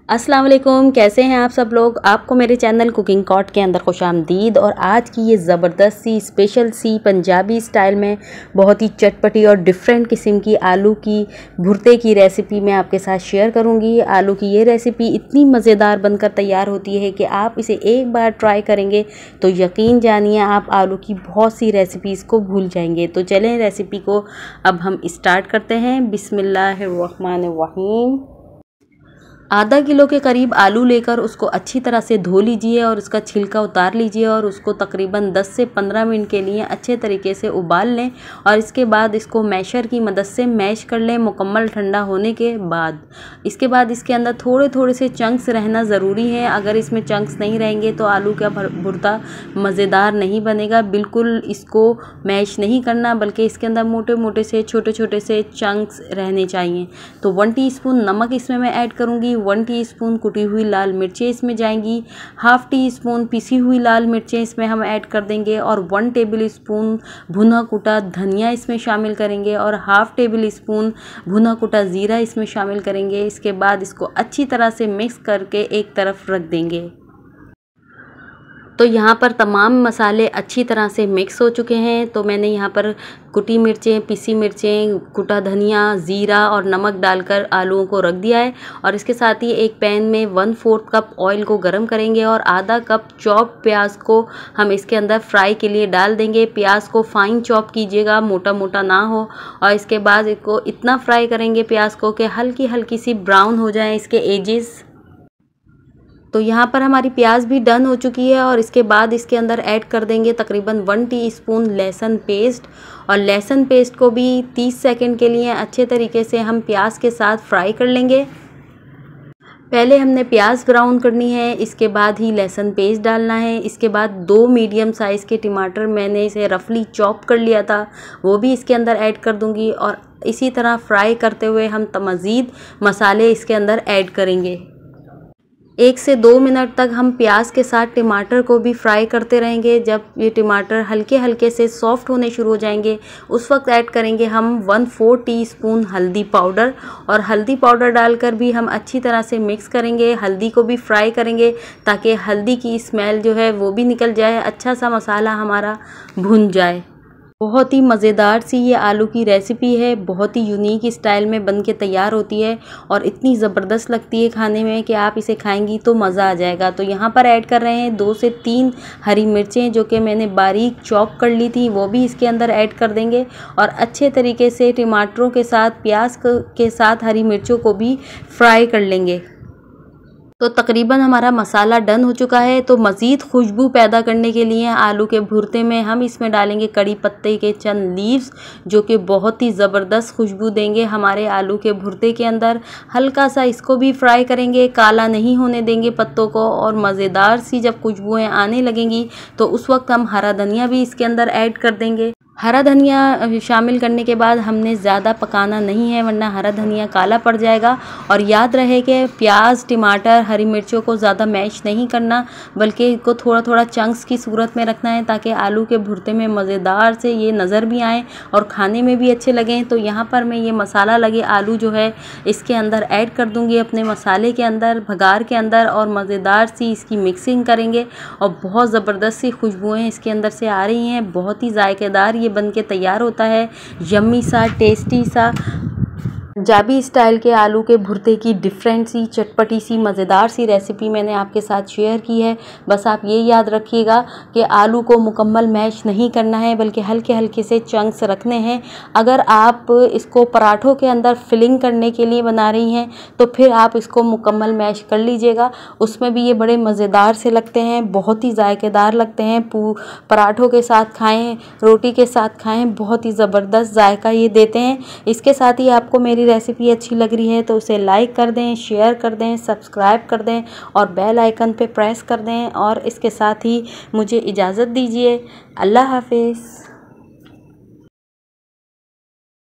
अस्सलाम वालेकुम, कैसे हैं आप सब लोग। आपको मेरे चैनल कुकिंग कॉट के अंदर खुशामदीद। और आज की ये ज़बरदस्त सी स्पेशल सी पंजाबी स्टाइल में बहुत ही चटपटी और डिफरेंट किस्म की आलू की भुर्ते की रेसिपी मैं आपके साथ शेयर करूंगी। आलू की ये रेसिपी इतनी मज़ेदार बनकर तैयार होती है कि आप इसे एक बार ट्राई करेंगे तो यकीन जानिए आप आलू की बहुत सी रेसिपीज़ को भूल जाएंगे। तो चलें रेसिपी को अब हम स्टार्ट करते हैं। बिस्मिल्लाहिर्रहमानिर्रहीम। आधा किलो के करीब आलू लेकर उसको अच्छी तरह से धो लीजिए और उसका छिलका उतार लीजिए और उसको तकरीबन 10 से 15 मिनट के लिए अच्छे तरीके से उबाल लें। और इसके बाद इसको मैशर की मदद से मैश कर लें मुकम्मल ठंडा होने के बाद। इसके बाद इसके अंदर थोड़े थोड़े से चंक्स रहना ज़रूरी है। अगर इसमें चंक्स नहीं रहेंगे तो आलू का भुर्ता मज़ेदार नहीं बनेगा। बिल्कुल इसको मैश नहीं करना, बल्कि इसके अंदर मोटे मोटे से छोटे छोटे से चंक्स रहने चाहिए। तो 1 टीस्पून नमक इसमें मैं ऐड करूँगी, 1 टीस्पून कुटी हुई लाल मिर्चें इसमें जाएंगी, हाफ टी स्पून पिसी हुई लाल मिर्चें इसमें हम ऐड कर देंगे और 1 टेबल स्पून भुना कुटा धनिया इसमें शामिल करेंगे और हाफ टेबल स्पून भुना कुटा ज़ीरा इसमें शामिल करेंगे। इसके बाद इसको अच्छी तरह से मिक्स करके एक तरफ रख देंगे। तो यहाँ पर तमाम मसाले अच्छी तरह से मिक्स हो चुके हैं। तो मैंने यहाँ पर कुटी मिर्चें, पिसी मिर्चें, कुटा धनिया, ज़ीरा और नमक डालकर आलूओं को रख दिया है। और इसके साथ ही एक पैन में 1/4 कप ऑयल को गर्म करेंगे और आधा कप चॉप प्याज को हम इसके अंदर फ्राई के लिए डाल देंगे। प्याज को फाइन चॉप कीजिएगा, मोटा मोटा ना हो। और इसके बाद इसको इतना फ्राई करेंगे प्याज को कि हल्की हल्की सी ब्राउन हो जाए इसके एजेस। तो यहाँ पर हमारी प्याज भी डन हो चुकी है और इसके बाद इसके अंदर ऐड कर देंगे तकरीबन 1 टीस्पून लहसुन पेस्ट। और लहसुन पेस्ट को भी 30 सेकंड के लिए अच्छे तरीके से हम प्याज के साथ फ्राई कर लेंगे। पहले हमने प्याज ब्राउन करनी है, इसके बाद ही लहसुन पेस्ट डालना है। इसके बाद 2 मीडियम साइज़ के टमाटर मैंने इसे रफली चॉप कर लिया था, वो भी इसके अंदर ऐड कर दूंगी। और इसी तरह फ्राई करते हुए हम मज़ीद मसाले इसके अंदर ऐड करेंगे। 1 से 2 मिनट तक हम प्याज के साथ टमाटर को भी फ्राई करते रहेंगे। जब ये टमाटर हल्के हल्के से सॉफ्ट होने शुरू हो जाएंगे उस वक्त ऐड करेंगे हम 1/4 टीस्पून हल्दी पाउडर। और हल्दी पाउडर डालकर भी हम अच्छी तरह से मिक्स करेंगे। हल्दी को भी फ्राई करेंगे ताकि हल्दी की स्मेल जो है वो भी निकल जाए, अच्छा सा मसाला हमारा भुन जाए। बहुत ही मज़ेदार सी ये आलू की रेसिपी है, बहुत ही यूनिक स्टाइल में बन के तैयार होती है और इतनी ज़बरदस्त लगती है खाने में कि आप इसे खाएंगी तो मज़ा आ जाएगा। तो यहाँ पर ऐड कर रहे हैं 2 से 3 हरी मिर्चें जो कि मैंने बारीक चॉप कर ली थी, वो भी इसके अंदर ऐड कर देंगे। और अच्छे तरीके से टमाटरों के साथ, प्याज के साथ हरी मिर्चों को भी फ्राई कर लेंगे। तो तकरीबन हमारा मसाला डन हो चुका है। तो मज़ीद खुशबू पैदा करने के लिए आलू के भुर्ते में हम इसमें डालेंगे कड़ी पत्ते के चंद लीव्स, जो कि बहुत ही ज़बरदस्त खुशबू देंगे हमारे आलू के भुर्ते के अंदर। हल्का सा इसको भी फ्राई करेंगे, काला नहीं होने देंगे पत्तों को। और मज़ेदार सी जब खुशबुएँ आने लगेंगी तो उस वक्त हम हरा धनिया भी इसके अंदर ऐड कर देंगे। हरा धनिया शामिल करने के बाद हमने ज़्यादा पकाना नहीं है, वरना हरा धनिया काला पड़ जाएगा। और याद रहे कि प्याज, टमाटर, हरी मिर्चों को ज़्यादा मैश नहीं करना, बल्कि इसको थोड़ा थोड़ा चंक्स की सूरत में रखना है ताकि आलू के भुर्ते में मज़ेदार से ये नज़र भी आएँ और खाने में भी अच्छे लगें। तो यहाँ पर मैं ये मसाला लगे आलू जो है इसके अंदर ऐड कर दूँगी, अपने मसाले के अंदर, भगार के अंदर। और मज़ेदार सी इसकी मिक्सिंग करेंगे और बहुत ज़बरदस्त सी खुशबुएँ इसके अंदर से आ रही हैं। बहुत ही जायकेदार ये बन के तैयार होता है, यम्मी सा, टेस्टी सा पंजाबी स्टाइल के आलू के भुर्ते की डिफरेंट सी, चटपटी सी, मज़ेदार सी रेसिपी मैंने आपके साथ शेयर की है। बस आप ये याद रखिएगा कि आलू को मुकम्मल मैश नहीं करना है, बल्कि हल्के हल्के से चंक्स रखने हैं। अगर आप इसको पराठों के अंदर फिलिंग करने के लिए बना रही हैं तो फिर आप इसको मुकम्मल मैश कर लीजिएगा, उसमें भी ये बड़े मज़ेदार से लगते हैं, बहुत ही जायकेदार लगते हैं। पराठों के साथ खाएँ, रोटी के साथ खाएँ, बहुत ही ज़बरदस्त जायका ये देते हैं। इसके साथ ही आपको मेरी रेसिपी अच्छी लग रही है तो उसे लाइक कर दें, शेयर कर दें, सब्सक्राइब कर दें और बेल आइकन पे प्रेस कर दें। और इसके साथ ही मुझे इजाज़त दीजिए। अल्लाह हाफिज़।